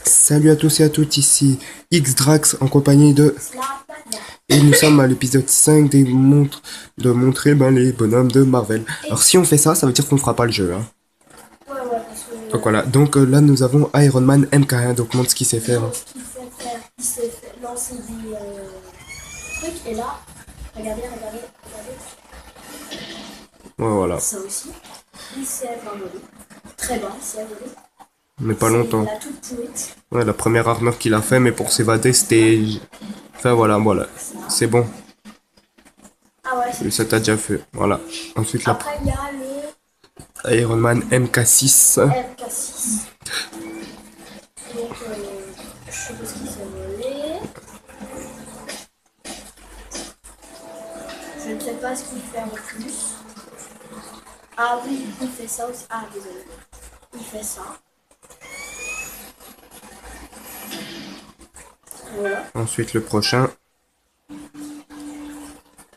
Salut à tous et à toutes, ici Xdrax en compagnie de... Et nous sommes à l'épisode 5 de montrer les bonhommes de Marvel. Alors si on fait ça, ça veut dire qu'on fera pas le jeu. Hein. Ouais, ouais, parce que Donc voilà, donc là nous avons Iron Man MK1, donc montre ce qu'il sait faire. Hein. il s'est fait lancer des trucs, et là, regardez, Ouais, voilà, ça aussi, il s'est envolé. Très bas, il s'est envolé. mais pas C'est longtemps. la toute pourrite. Ouais, la première armure qu'il a fait, mais pour s'évader c'était... Enfin voilà, Ça. c'est bon, Ah ouais, c'est ça t'a déjà fait. Voilà, ensuite la après, il y a le Iron Man MK6. MK6. Donc, je suppose qu'il s'est envolé. Je ne sais pas ce qu'il fait en plus. Ah oui, il fait ça aussi. Ah, désolé. Il fait ça. Voilà. Ensuite le prochain,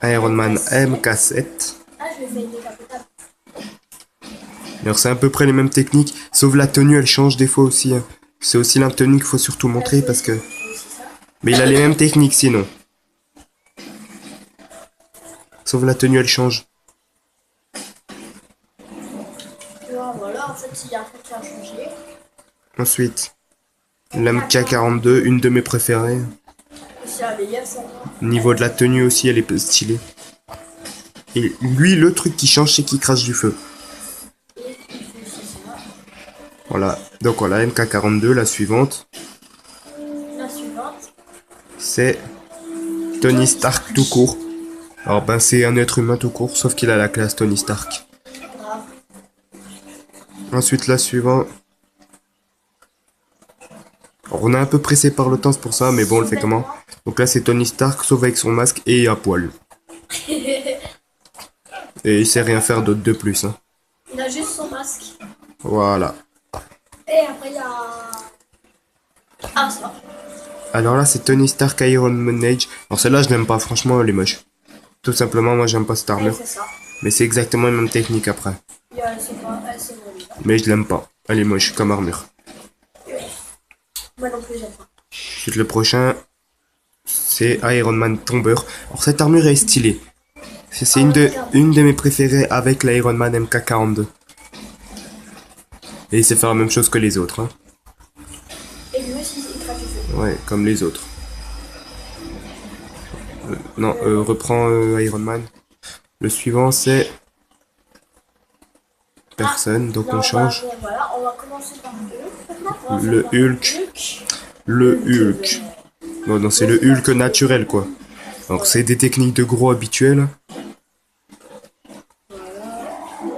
Iron Man MK7. Ah, je vais faire une décapotable. Alors c'est à peu près les mêmes techniques, sauf la tenue elle change des fois aussi. Hein. C'est aussi la tenue qu'il faut surtout montrer parce que... C'est ça. Mais il a les mêmes techniques sinon. Sauf la tenue elle change. Voilà, en fait, il y a un truc qui a changé. Ensuite, l'MK42, une de mes préférées. Aussi, la meilleure, ça. Niveau de la tenue aussi elle est stylée. Et lui le truc qui change c'est qu'il crache du feu. Et il fait aussi ça. Voilà, donc voilà MK42, la suivante. La suivante. C'est Tony Stark tout court. Alors ben c'est un être humain tout court, sauf qu'il a la classe Tony Stark. Grave. Ensuite la suivante. Alors, on est un peu pressé par le temps, c'est pour ça, mais bon, on le fait comment? Donc là, c'est Tony Stark, sauf avec son masque et à poil. Et il sait rien faire d'autre de plus. Hein. Il a juste son masque. Voilà. Et après, il y a. Ah, ça. Alors là, c'est Tony Stark Iron Man Age. Alors celle-là, je l'aime pas, franchement, elle est moche. Tout simplement, moi, j'aime pas cette Elle armure. fait ça. Mais c'est exactement la même technique après. Et elle s'est pas. Elle s'est volée. Mais je l'aime pas. Elle est moche comme armure. Moi non plus, j'aime pas. Ensuite, le prochain, c'est Iron Man Tombeur. Alors cette armure est stylée. C'est une de mes préférées avec l'Iron Man MK42. Et il sait faire la même chose que les autres. Hein. Et lui aussi, il crache du feu. Ouais, comme les autres. Non, reprends Iron Man. Le suivant, c'est personne, donc Là, on change. voilà, on va commencer par eux. On va Le faire par Hulk. Hulk. Le Hulk. Bon, non, c'est le Hulk naturel, quoi. Alors, c'est des techniques de gros habituelles.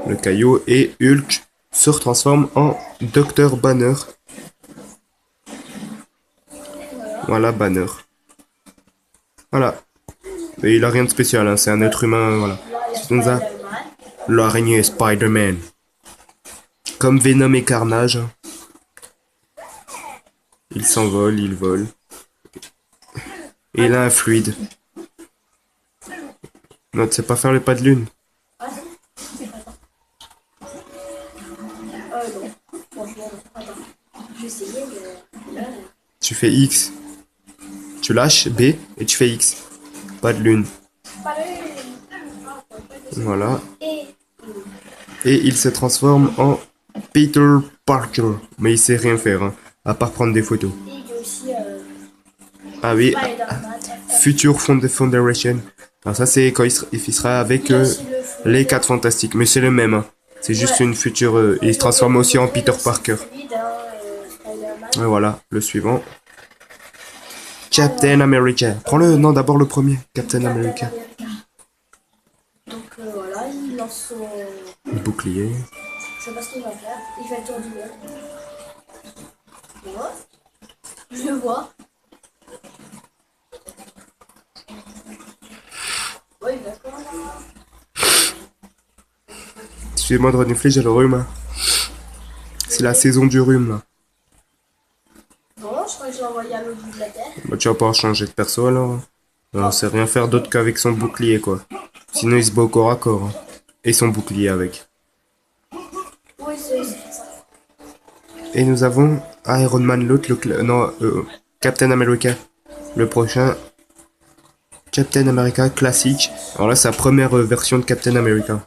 Le caillou et Hulk se transforme en Dr. Banner. Voilà, Banner. Voilà. Et il a rien de spécial, hein, c'est un être humain, voilà. Là, il y a C'est ça. Spider-Man. L'araignée Spider-Man. Comme Venom et Carnage. Il s'envole, il vole. Et il a un fluide. Non, tu sais pas faire les pas de lune. Ah, c'est pas ça. Non. Franchement, non. Attends. Je vais essayer, mais là. Tu fais X. Tu lâches B et tu fais X. Pas de lune. Voilà. Et Et il se transforme en Peter Parker. Mais il sait rien faire, hein, à part prendre des photos. il y a aussi Ah oui, Spider-Man. Future Foundation. Alors ça c'est quand il sera avec Il y a aussi le feu. les 4 fantastiques. Mais c'est le même. Hein. C'est juste Ouais. une future... il se transforme aussi en Peter Parker. Spider-Man. Et voilà, le suivant. Captain America. Prends-le, non, d'abord le premier. Captain America. Donc voilà, il lance son. Le bouclier. Je sais pas ce qu'il va faire. Il fait le tour du monde. Voilà. Je le vois. Oui, d'accord. Excusez-moi de renifler, j'ai le rhume. Hein. C'est la saison du rhume, là. Non, je crois que je l'ai envoyé à l'autre bout de la terre. Bah, tu vas pas changer de perso, alors. On sait rien faire d'autre qu'avec son bouclier, quoi. Sinon, il se bat au corps à corps. Hein. Et son bouclier avec. Oui, c'est ça. Et nous avons Iron Man, l'autre, non, Captain America. Le prochain, Captain America classique. Alors là, c'est la première version de Captain America.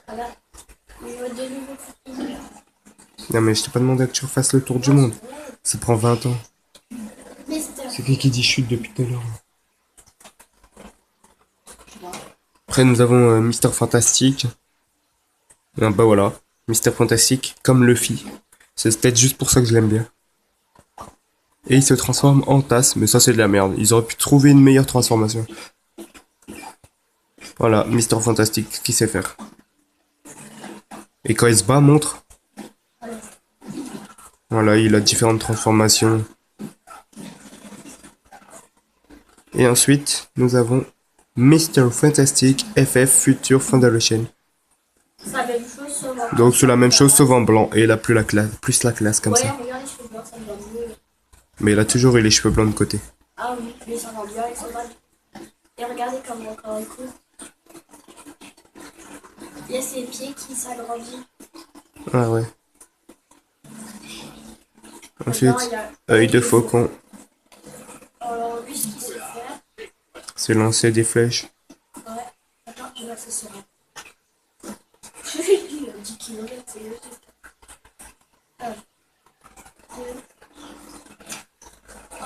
Voilà. Il va de nouveau. Non mais je t'ai pas demandé que tu refasses le tour du monde. Ça prend 20 ans. Mister. C'est qui dit chute depuis tout à l'heure. Après nous avons Mister Fantastique. Ah, bah voilà, Mister Fantastique comme Luffy. C'est peut-être juste pour ça que je l'aime bien. Et il se transforme en tasse, mais ça c'est de la merde. Ils auraient pu trouver une meilleure transformation. Voilà, Mister Fantastique qui sait faire. Et quand il se bat, montre. Voilà, il a différentes transformations. Et ensuite, nous avons Mr. Fantastic FF Future Foundation. C'est la même chose, sauf en Donc c'est la même chose sauf en blanc. Et il a plus la classe comme Ouais, ça. regarde les cheveux blancs, ça me va mieux. Mais il a toujours eu les cheveux blancs de côté. Ah oui, mais ça va bien, ils sont mal. Et regardez comment encore un coup. Il y a ses pieds qui s'agrandissent. Ah ouais. Ensuite, Maintenant, il y a œil de faucon. Alors lui, ce qu'il sait faire, C'est lancer des flèches. ouais. Attends, il va se serrer. Il a 10 km, c'est le truc. Un, deux. Oh.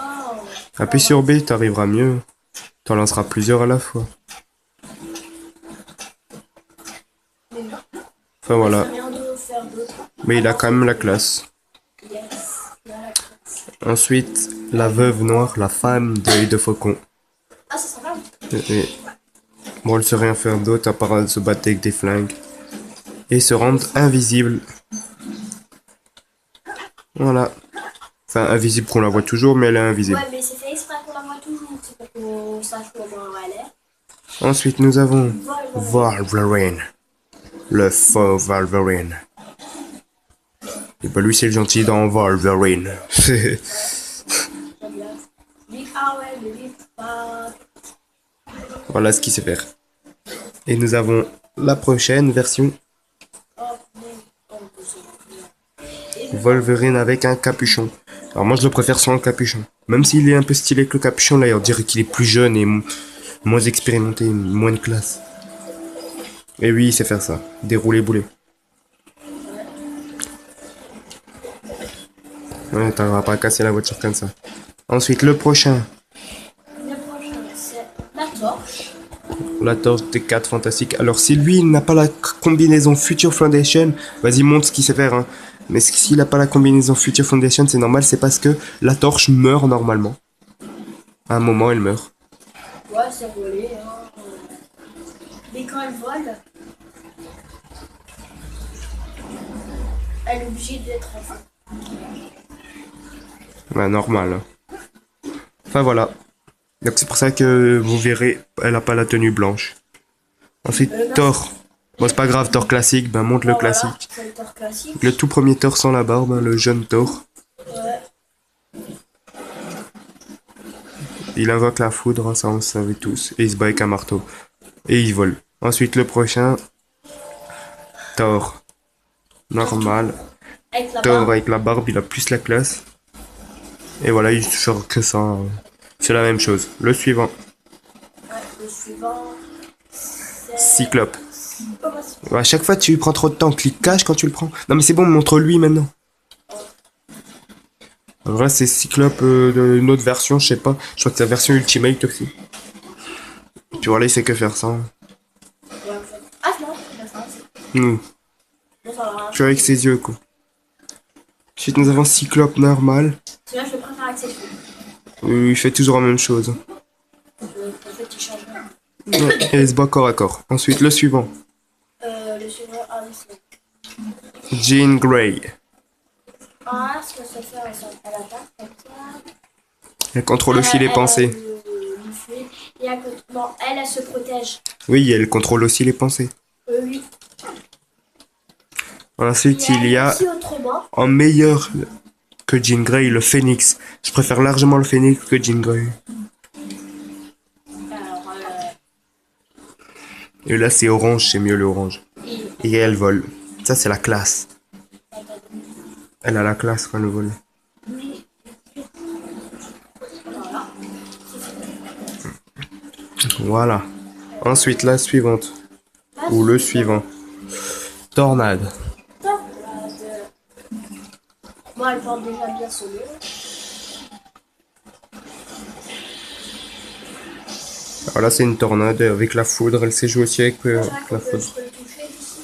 Appuie sur B, t'arriveras mieux. T'en lanceras plusieurs à la fois. Enfin voilà. Rien de faire d'autre. Mais il a quand même la classe. Yes. Voilà. Ensuite, la veuve noire, la femme d'œil de faucon. Ah, ça sera Et- Bon, elle sait rien faire d'autre à part se battre avec des flingues. Et se rendre invisible. Voilà. Enfin, invisible qu'on la voit toujours, mais elle est invisible. Ouais, mais c'est fait exprès qu'on la voit toujours. C'est pour qu'on sache comment elle est. Ensuite, nous avons Voilà. Wolverine. Le faux Wolverine. Et bah lui, c'est le gentil dans Wolverine. Très bien. Lui, ah ouais, mais lui, pas. Voilà ce qu'il sait faire. Et nous avons la prochaine version. Oh, non. Oh, c'est bien. Wolverine avec un capuchon. Alors moi je le préfère sans le capuchon. Même s'il est un peu stylé que le capuchon, là on dirait qu'il est plus jeune et moins expérimenté, moins de classe. Et oui, il sait faire ça. Dérouler boulet. Ouais, t'arriveras pas à casser la voiture comme ça. Ensuite, le prochain. Le prochain, c'est la torche. La torche des 4 fantastiques. Alors si lui il n'a pas la combinaison Future Foundation, vas-y montre ce qu'il sait faire. Hein. Mais s'il n'a pas la combinaison Future Foundation, c'est normal, c'est parce que la torche meurt normalement. À un moment, elle meurt. Ouais, c'est volé. Hein. Mais quand elle vole, elle est obligée d'être en feu. Ouais, normal. Enfin voilà. Donc c'est pour ça que vous verrez, elle a pas la tenue blanche. Ensuite, Thor. Bon, c'est pas grave, Thor classique, ben montre le Bon, voilà, classique. c'est le torche classique. Le tout premier Thor sans la barbe, hein, le jeune Thor. Ouais. Il invoque la foudre, hein, ça on le savait tous. Et il se bat avec un marteau. Et il vole. Ensuite, le prochain. Thor. Normal. Avec la Thor barbe. avec la barbe, il a plus la classe. Et voilà, il sort que ça. C'est la même chose. Le suivant. Ouais, le suivant, c'est. Cyclope. Oh, bah, À chaque fois, tu prends trop de temps. Clique cache quand tu le prends. Non, mais c'est bon, montre-lui maintenant. Alors là, c'est Cyclope d'une autre version, je sais pas. Je crois que c'est la version Ultimate aussi. Tu vois, là, il sait que faire ça. ouais, en fait. Ah non, la fin, c'est. Nous. Bon, ça va. Tu vois, avec ses yeux, quoi. Ensuite, nous avons Cyclope normal. Celui-là, je le préfère avec ses cheveux. Il fait toujours la même chose. En fait, il change rien. Ouais, et il se bat corps à corps. Ensuite, le suivant. Le suivant, ah oui, c'est. Jean Grey. Ah, ce que ça fait, elle attaque comme ça. Elle contrôle le filet pensée. Le filet. Et à côté, non, elle se protège. Oui, elle contrôle aussi les pensées. Oui. Ensuite, il y a aussi autrement. en meilleur que Jean Grey, le Phénix. Je préfère largement le Phénix que Jean Grey. Alors, Et là, c'est orange, c'est mieux le orange. Et Et elle vole. Ça, c'est la classe. attends, Elle a la classe quand elle vole. voilà. Voilà. Ensuite, la suivante. Ou le suivant. Tornade. Moi, elle porte déjà bien son nom. Alors là, c'est une tornade avec la foudre. Elle sait jouer aussi avec la Je foudre. peux le toucher d'ici.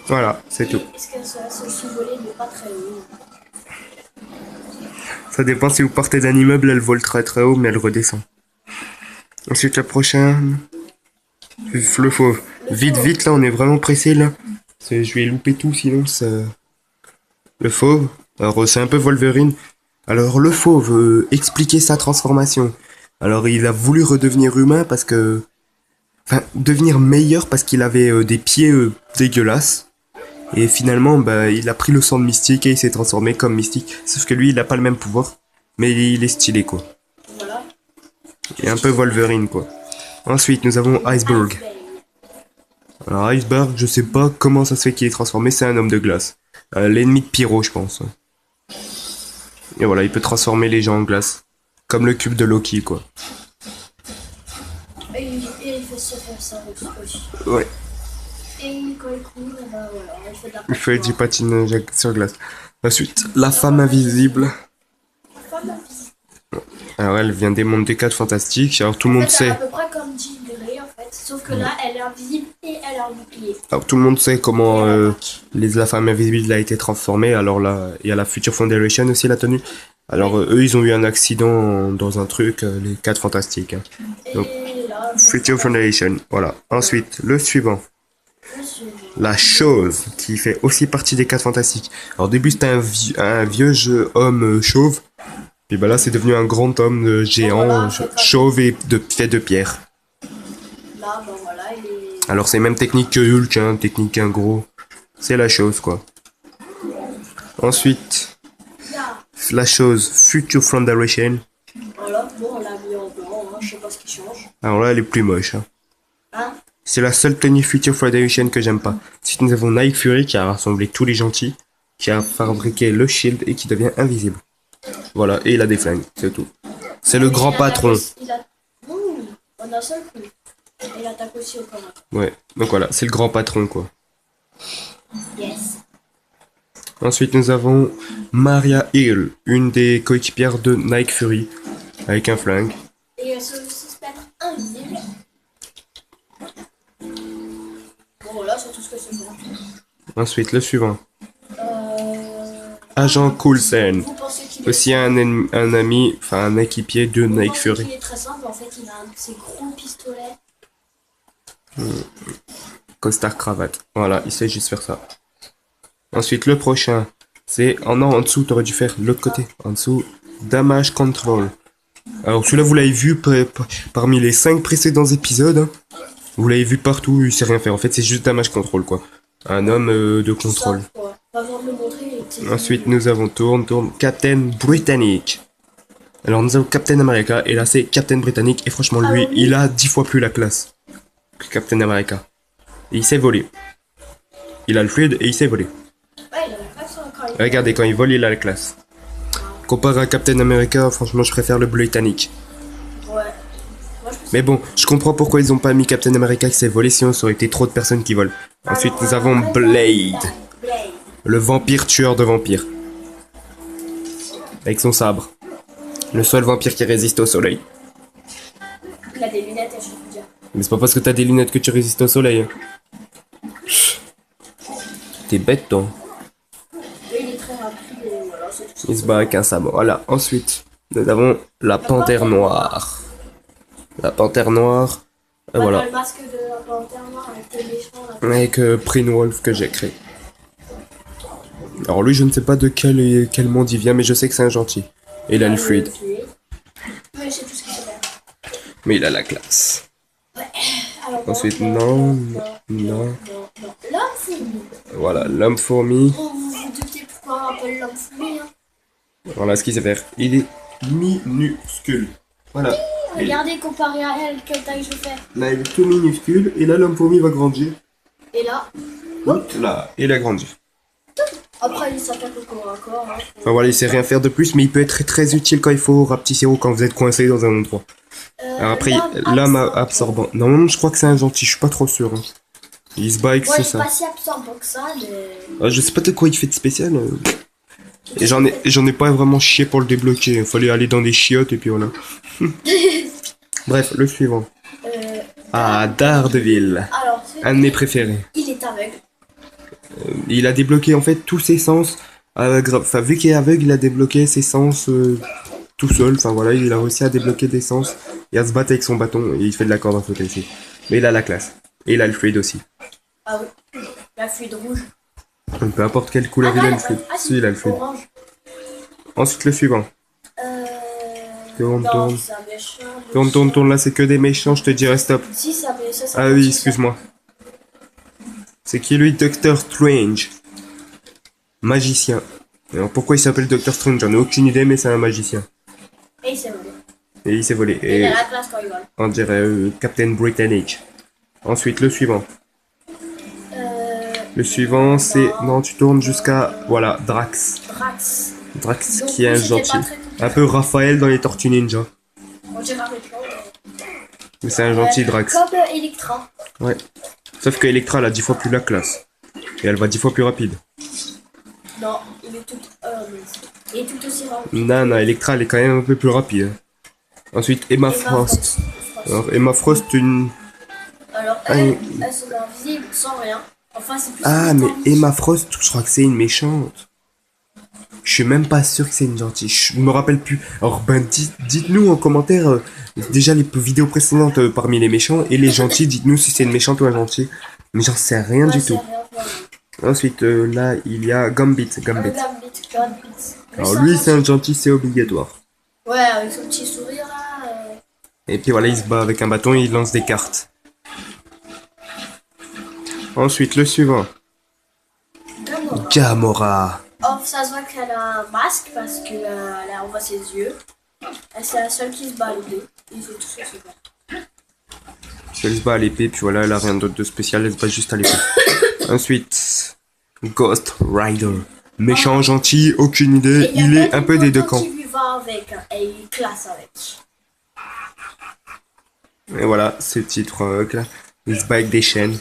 Voilà, c'est tout. Est-ce que ça se survoler mais pas très haut? Ça dépend si vous partez d'un immeuble, elle vole très très haut, mais elle redescend. Ensuite, la prochaine. Le fauve. Vite, vite, là, on est vraiment pressé, là. Je vais louper tout, sinon ça... Le fauve. Alors, c'est un peu Wolverine. Alors, le fauve, expliquer sa transformation. Alors, il a voulu redevenir humain parce que... Enfin, devenir meilleur parce qu'il avait des pieds dégueulasses. Et finalement, bah, il a pris le sang de Mystique et il s'est transformé comme Mystique. Sauf que lui, il a pas le même pouvoir. Mais il est stylé, quoi. Voilà. Et un peu Wolverine, quoi. Ensuite, nous avons Iceberg. Alors, Iceberg, je sais pas comment ça se fait qu'il est transformé, c'est un homme de glace. L'ennemi de Pyro, je pense. Et voilà, il peut transformer les gens en glace. Comme le cube de Loki, quoi. Et il fait ça aussi. Ouais, Et quand il court, ben voilà, il fait de la il fait du patinoire. patinage sur glace. Ensuite, la femme invisible. Femme invisible. Alors, elle vient des mondes des 4 fantastiques. Alors, tout le En monde fait, elle est à sait. peu près comme Jean Grey en fait, sauf que là, elle est invisible et elle a un bouclier. Alors, tout le monde sait comment la femme invisible a été transformée. Alors là, il y a la Future Foundation aussi, la tenue. Alors, eux, ils ont eu un accident dans un truc, les 4 fantastiques. Hein. Donc, Et là, Future Foundation, voilà. Ensuite, le suivant. je suis... La chose qui fait aussi partie des 4 fantastiques. Alors, au début, c'était un vieux homme chauve. Et ben là, c'est devenu un grand homme géant, Voilà, chauve et fait de pierre. Là, ben voilà, il est... Alors, c'est même technique que Hulk, hein, technique qu'un gros. C'est la chose, quoi. Ensuite, Là, la chose Future Foundation. voilà, bon, on l'a mis en blanc, hein, je sais pas ce qui change. Alors là, elle est plus moche. Hein. Hein? C'est la seule tenue Future Foundation que j'aime pas. Ensuite, nous avons Night Fury qui a rassemblé tous les gentils, qui a fabriqué le shield et qui devient invisible. Voilà, et il a des flingues, c'est tout. C'est le grand patron. Il a... Ouh, on a un seul coup. Et il attaque aussi au commun. Ouais, donc voilà, c'est le grand patron, quoi. Yes. Ensuite, nous avons Maria Hill, une des coéquipières de Night Fury, avec un flingue. Et elle se suspendre invisible. Bon, voilà, c'est tout ce que c'est bon. Ensuite, le suivant. Euh... Agent Coulson, Vous pensez qu'il est... aussi un ami, enfin un équipier de Vous Night pensez Fury. qu'il est très simple, en fait, il a un de ses gros pistolets. Costard cravate. Voilà, il sait juste faire ça. Ensuite, le prochain, c'est... Oh non, en dessous, t'aurais dû faire l'autre côté. En dessous, Damage Control. Alors, celui-là, vous l'avez vu parmi les 5 précédents épisodes. Hein. Vous l'avez vu partout, il sait rien faire. En fait, c'est juste Damage Control, quoi. Un homme de contrôle. Ça, quoi. Pas besoin de le montrer. Ensuite, nous avons tourne, Captain Britannic. Alors, nous avons Captain America, et là, c'est Captain Britannic. Et franchement, lui, il a 10 fois plus la classe que Captain America. Et il sait voler. Il a le fluide et il sait voler. Ouais, il a la classe quand il... Regardez, quand il vole, il a la classe. Comparé à Captain America, franchement, je préfère le Britannic. Ouais. Moi, je Mais bon, je comprends pourquoi ils ont pas mis Captain America qui sait voler, sinon ça aurait été trop de personnes qui volent. Ensuite, nous avons Blade, Blade. le vampire tueur de vampires. Avec son sabre. Le seul vampire qui résiste au soleil. Il a des lunettes et je peux dire. Mais c'est pas parce que t'as des lunettes que tu résistes au soleil. Hein. T'es bête, toi. Et il est très rapide et voilà, c'est tout. Il se bat avec un sabre. Voilà. Ensuite, nous avons la panthère noire. La panthère noire. Et voilà. Le masque de la panthère noire avec les méchants là. Avec Prince Wolf que j'ai créé. Alors lui, je ne sais pas de quel monde il vient, mais je sais que c'est un gentil. Et il a le fluide. Mais je sais tout ce qu'il sait faire. Mais il a la classe. Alors, Ensuite, non. L'homme fourmi. Voilà, l'homme fourmi. Vous vous doutez pourquoi on appelle l'homme fourmi, hein? Voilà ce qu'il sait faire. Il est minuscule. Voilà. Regardez comparé à elle, quelle taille je fais. Là, il est tout minuscule, et là, l'homme fourmi va grandir. Et là, Là, il a grandi. après il s'attaque au corps à corps. Hein, Enfin voilà, il sait rien faire de plus, mais il peut être très, très utile quand il faut rapetisser ou quand vous êtes coincé dans un endroit. Alors après, l'âme absorbant. Normalement, je crois que c'est un gentil, je suis pas trop sûr. Hein. Il se bat avec, Ouais, c'est il est ça. pas si absorbant que ça, mais... Je sais pas de quoi il fait de spécial. Et j'en ai pas vraiment chié pour le débloquer. Il fallait aller dans des chiottes et puis voilà. Bref, le suivant. Ah, Daredevil. Alors, Un de mes préférés. il est aveugle. Il a débloqué en fait tous ses sens. Enfin, vu qu'il est aveugle, il a débloqué ses sens tout seul. Enfin voilà, il a réussi à débloquer des sens et à se battre avec son bâton. Et il fait de la corde à sauter ici. Mais il a la classe. Et il a le fluide aussi. Ah oui, la fluide rouge. Peu importe quelle couleur il a le fluide. Si, il a le fluide. Orange. Ensuite, le suivant. Tourne, Non, tourne. c'est un méchant. Tourne, tourne, tourne. Là, c'est que des méchants. Je te dirais stop. Si, ça mais ça, Ah oui, excuse-moi. C'est qui lui, Doctor Strange? Magicien. Alors pourquoi il s'appelle Doctor Strange? J'en ai aucune idée, mais c'est un magicien. Et il s'est volé. Et il s'est volé. Et il Et a la classe quand il vole. on dirait Captain Britannic. Ensuite, le suivant. Le suivant, c'est... Non, tu tournes jusqu'à... Voilà, Drax. Drax. Drax Donc, qui est un oui, c'était gentil. pas très compliqué. Un peu Raphaël dans les Tortues Ninja. On dirait un méchant. Mais c'est un gentil Drax. Comme Electra. Ouais. Sauf que Electra, elle a 10 fois plus la classe. Et elle va 10 fois plus rapide. Non, il est tout... il est tout aussi rapide. Non, non, Electra, elle est quand même un peu plus rapide. Ensuite, Emma Frost. Alors, Emma Frost, une... Alors, elle se met invisible sans rien. Enfin, c'est plus... Ah, mais métallique. Emma Frost, je crois que c'est une méchante. Je suis même pas sûr que c'est une gentille. Je me rappelle plus. Alors, ben, dites-nous en commentaire, déjà les vidéos précédentes parmi les méchants et les gentils, dites-nous si c'est une méchante ou un gentil. Mais j'en sais rien Ouais, du c'est tout. rien, voilà. Ensuite, là, il y a Gambit. Gambit. Alors, lui, c'est un gentil, c'est obligatoire. Ouais, avec son petit sourire là. Et puis voilà, il se bat avec un bâton et il lance des cartes. Ensuite, le suivant. Gamora. Gamora. Oh, ça se voit qu'elle a un masque parce que là on voit ses yeux. C'est la seule qui se bat à l'épée. Ils ont tous fait se battre. Elle se bat à l'épée, puis voilà, elle a rien d'autre de spécial, elle se bat juste à l'épée. Ensuite, Ghost Rider. Méchant, gentil, aucune idée, Et y a il est même un peu une des deux photo camps. qui lui va avec, hein, et il classe avec. Et voilà, c'est le titre là. Il se bat avec des chaînes.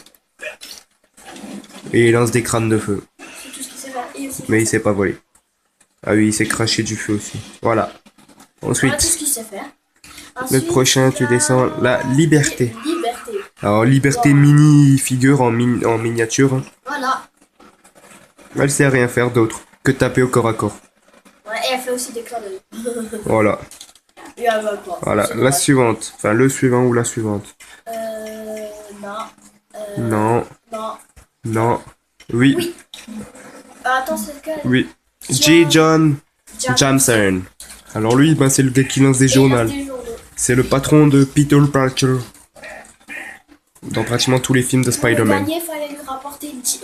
Et il lance des crânes de feu. C'est tout ce qu'il sait faire. Et aussi, Mais il sait pas voler. Ah oui, il s'est craché du feu aussi. Voilà. voilà tout Ensuite, ce qu'il sait faire. le Ensuite, prochain, tu il y a descends la liberté. Liberté. Alors, liberté mini-figure en miniature. Voilà. Elle sait rien faire d'autre que taper au corps à corps. Ouais, et elle fait aussi des clins d'œil. Voilà. Et elle va quoi. Voilà, C'est la vrai. suivante. Enfin, le suivant ou la suivante. Non. Non, Non. non. Oui, Oui. Attends, c'est lequel? oui. J. John Jameson. Jameson. Alors lui, ben, c'est le gars qui lance des journaux. Des journaux. C'est le patron de Peter Parker. Dans pratiquement tous les films de Le Spider-Man. dernier, il fallait lui rapporter 10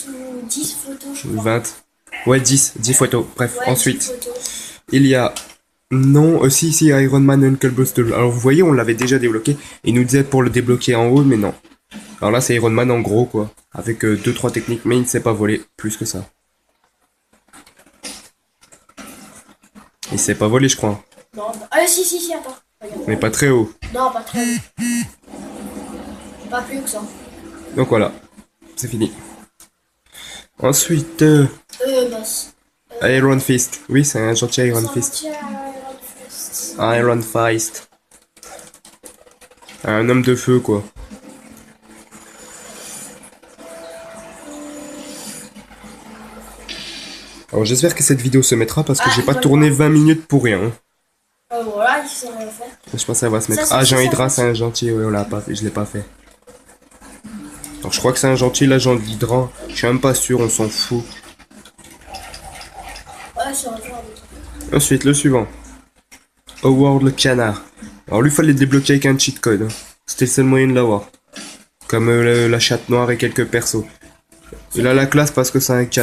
ou 10 photos, je crois. 20. Ouais, 10 photos. Bref, Ouais, ensuite, 10 photos. il y a... Non, si, Iron Man Uncle Buster. Alors vous voyez, on l'avait déjà débloqué. Il nous disait pour le débloquer en haut, mais non. Alors là, c'est Iron Man en gros, quoi. Avec 2-3 techniques, mais il ne sait pas voler plus que ça. Il sait pas voler, je crois. Non, bah... Ah, si, attends. Regarde. Mais pas très haut. Non, pas très haut. Pas plus que ça. Donc voilà, c'est fini. Ensuite, Boss. Iron Fist. Oui, c'est un gentil Iron Ça Fist. retient Iron Fist. Iron Fist. Un homme de feu, quoi. Alors j'espère que cette vidéo se mettra parce que Ah, j'ai pas je tourné vois. 20 minutes pour rien. hein. Voilà, il sait rien faire. Je pense qu'elle va se mettre. Ça, Ah, Jean ça, Hydra, ça, c'est un gentil. Oui, on l'a pas fait. Je l'ai pas fait. Alors je crois que c'est un gentil, là, Jean Hydra. Je suis même pas sûr, on s'en fout. Ouais, c'est un genre de... Ensuite, le suivant. Howard le canard. Alors lui, fallait le débloquer avec un cheat code. hein. C'était le seul moyen de l'avoir. Comme la chatte noire et quelques persos. Il a la classe parce que c'est un canard.